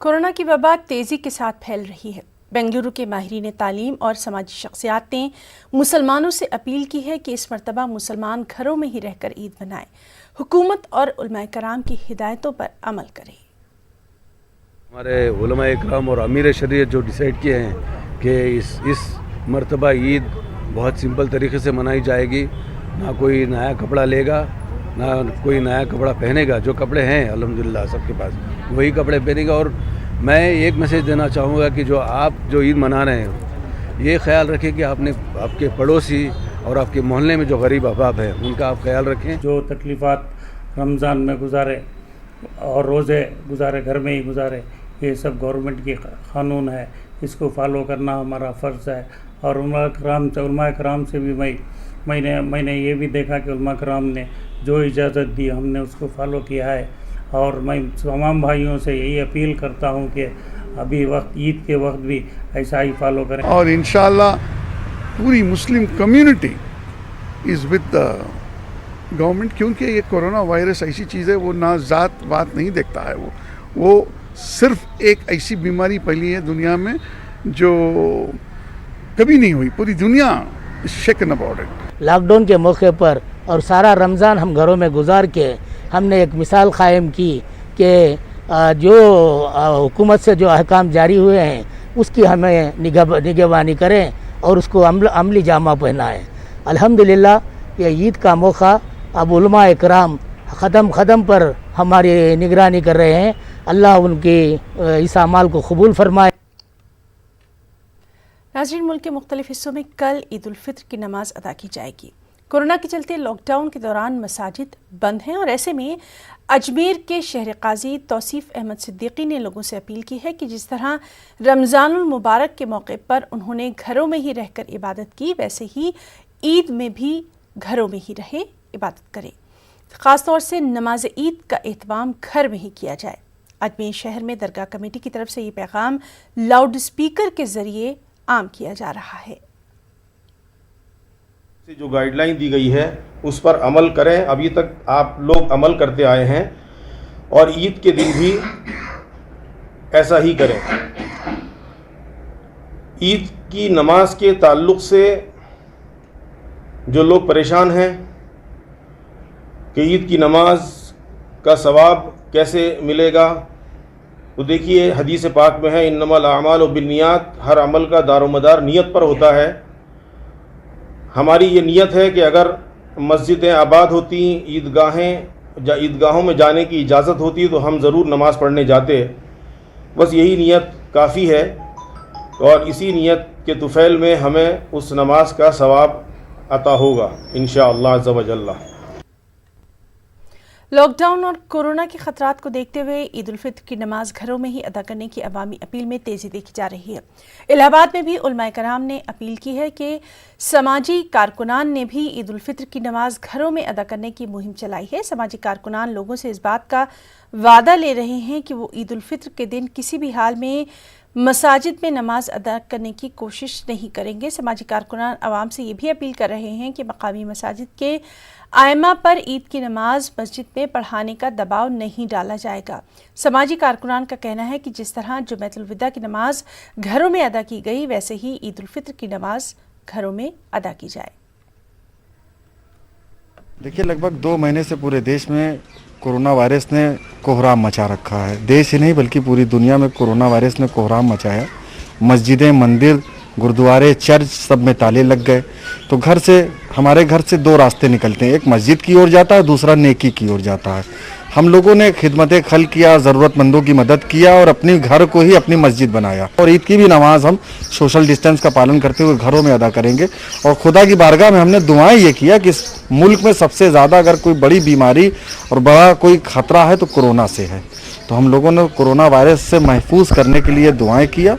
Corona کی وبا تیزی کے ساتھ پھیل رہی ہے۔ بنگلورو کے ماہرین تعلیم اور سماجی شخصیات نے مسلمانوں سے اپیل کی ہے کہ اس مرتبہ مسلمان گھروں میں ہی رہ کر عید منائیں، حکومت اور علماء کرام کی ہدایتوں پر عمل کریں۔ ہمارے علماء کرام اور امیر شریعت جو ڈیسائیڈ کیے ہیں کہ اس مرتبہ عید بہت سمپل طریقے سے منائی جائے گی، نہ کوئی نیا کپڑا لے گا، نہ کوئی نیا کپڑا پہنے گا، جو کپڑے ہیں الحمدللہ سب کے پاس وہی کپڑے پہنے گا۔ اور میں ایک میسیج دینا چاہوں گا کہ آپ جو عید منا رہے ہیں یہ خیال رکھیں کہ آپ کے پڑوسی اور آپ کے محلے میں جو غریب احباب ہیں ان کا آپ خیال رکھیں۔ جو تکلیفات رمضان میں گزارے اور روزے گزارے گھر میں ہی گزارے، یہ سب گورنمنٹ کی قانون ہے، اس کو فالو کرنا ہمارا فرض ہے۔ اور علماء کرام سے بھی میں نے یہ بھی دیکھا کہ علماء کرام نے جو اجازت دی ہم نے اس کو فالو کیا ہے۔ اور میں تمام بھائیوں سے یہی اپیل کرتا ہوں کہ ابھی عید کے وقت بھی ایسا ہی فالو کریں۔ اور انشاءاللہ پوری مسلم community is with the government, کیونکہ یہ کورونا وائرس ایسی چیز ہے وہ نہ ذات بات نہیں دیکھتا ہے، وہ صرف ایک ایسی بیماری پھیلی ہے دنیا میں جو کبھی نہیں ہوئی، پوری دنیا shaken about it. Lockdown کے موقع پر اور سارا رمضان ہم گھروں میں گزار کے ہم نے ایک مثال قائم کی کہ جو حکومت سے جو احکام جاری ہوئے ہیں اس کی ہمیں نگہبانی کریں اور اس کو عملی جامہ پہنائیں۔ الحمدللہ یہ عید کا موقع اب علماء اکرام قدم پر ہماری نگرانی کر رہے ہیں، اللہ ان کی اس اعمال کو قبول فرمائے۔ ناظرین، ملک کے مختلف حصوں میں کل عید الفطر کی نماز ادا کی جائے گی۔ کورونا کے چلتے لاک ڈاؤن کے دوران مساجد بند ہیں اور ایسے میں اجمیر کے شہر قاضی توصیف احمد صدیقی نے لوگوں سے اپیل کی ہے کہ جس طرح رمضان المبارک کے موقع پر انہوں نے گھروں میں ہی رہ کر عبادت کی، ویسے ہی عید میں بھی گھروں میں ہی رہیں، عبادت کریں۔ خاص طور سے نماز عید کا اہتمام گھر میں ہی کیا جائے۔ اجمیر شہر میں درگاہ کمیٹی کی طرف سے یہ پیغام لاؤڈ اسپیکر کے ذریعے عام کیا جا رہا ہے۔ جو گائیڈ لائن دی گئی ہے اس پر عمل کریں۔ ابھی تک آپ لوگ عمل کرتے آئے ہیں اور عید کے دن بھی ایسا ہی کریں۔ عید کی نماز کے تعلق سے جو لوگ پریشان ہیں کہ عید کی نماز کا ثواب کیسے ملے گا، تو دیکھیے حدیث پاک میں ہے انما الاعمال بالنیات، ہر عمل کا دار و مدار نیت پر ہوتا ہے۔ ہماری یہ نیت ہے کہ اگر مسجدیں آباد ہوتی، عیدگاہوں میں جانے کی اجازت ہوتی تو ہم ضرور نماز پڑھنے جاتے۔ بس یہی نیت کافی ہے اور اسی نیت کے طفیل میں ہمیں اس نماز کا ثواب عطا ہوگا انشاءاللہ عز و جل۔ لاک ڈاؤن اور کورونا کے خطرات کو دیکھتے ہوئے عید الفطر کی نماز گھروں میں ہی ادا کرنے کی عوامی اپیل میں تیزی دیکھی جا رہی ہے۔ الہ آباد میں بھی علماء کرام نے اپیل کی ہے کہ سماجی کارکنان نے بھی عید الفطر کی نماز گھروں میں ادا کرنے کی مہم چلائی ہے۔ سماجی کارکنان لوگوں سے اس بات کا وعدہ لے رہے ہیں کہ وہ عید الفطر کے دن کسی بھی حال میں مساجد میں نماز ادا کرنے کی کوشش نہیں کریں گے۔ سماجی کارکنان عوام سے یہ بھی اپیل کر رہے ہیں کہ مقامی مساجد کے ائمہ پر عید کی نماز مسجد میں پڑھانے کا دباؤ نہیں ڈالا جائے گا۔ سماجی کارکنان کا کہنا ہے کہ جس طرح جمعۃ الوداع کی نماز گھروں میں ادا کی گئی ویسے ہی عید الفطر کی نماز گھروں میں ادا کی جائے۔ دیکھیے لگ بھگ 2 مہینے سے پورے دیش میں کورونا وائرس نے کوہرام مچا رکھا ہے۔ دیش ہی نہیں بلکہ پوری دنیا میں کورونا وائرس نے کوہرام مچایا۔ مسجدیں، مندر، گردوارے، چرچ سب میں تالے لگ گئے۔ تو ہمارے گھر سے 2 راستے نکلتے ہیں، ایک مسجد کی اور جاتا ہے، دوسرا نیکی کی اور جاتا ہے۔ ہم لوگوں نے خدمت خلق کیا، ضرورت مندوں کی مدد کیا اور اپنی گھر کو ہی اپنی مسجد بنایا۔ اور عید کی بھی نماز ہم سوشل ڈسٹینس کا پالن کرتے ہوئے گھروں میں ادا کریں گے۔ اور خدا کی بارگاہ میں ہم نے دعائیں یہ کیا کہ اس ملک میں سب سے زیادہ اگر کوئی بڑی بیماری اور بڑا کوئی خطرہ ہے تو کورونا سے ہے۔ تو ہم لوگوں نے کورونا وائرس سے محفوظ کرنے کے لیے دعائیں کیا۔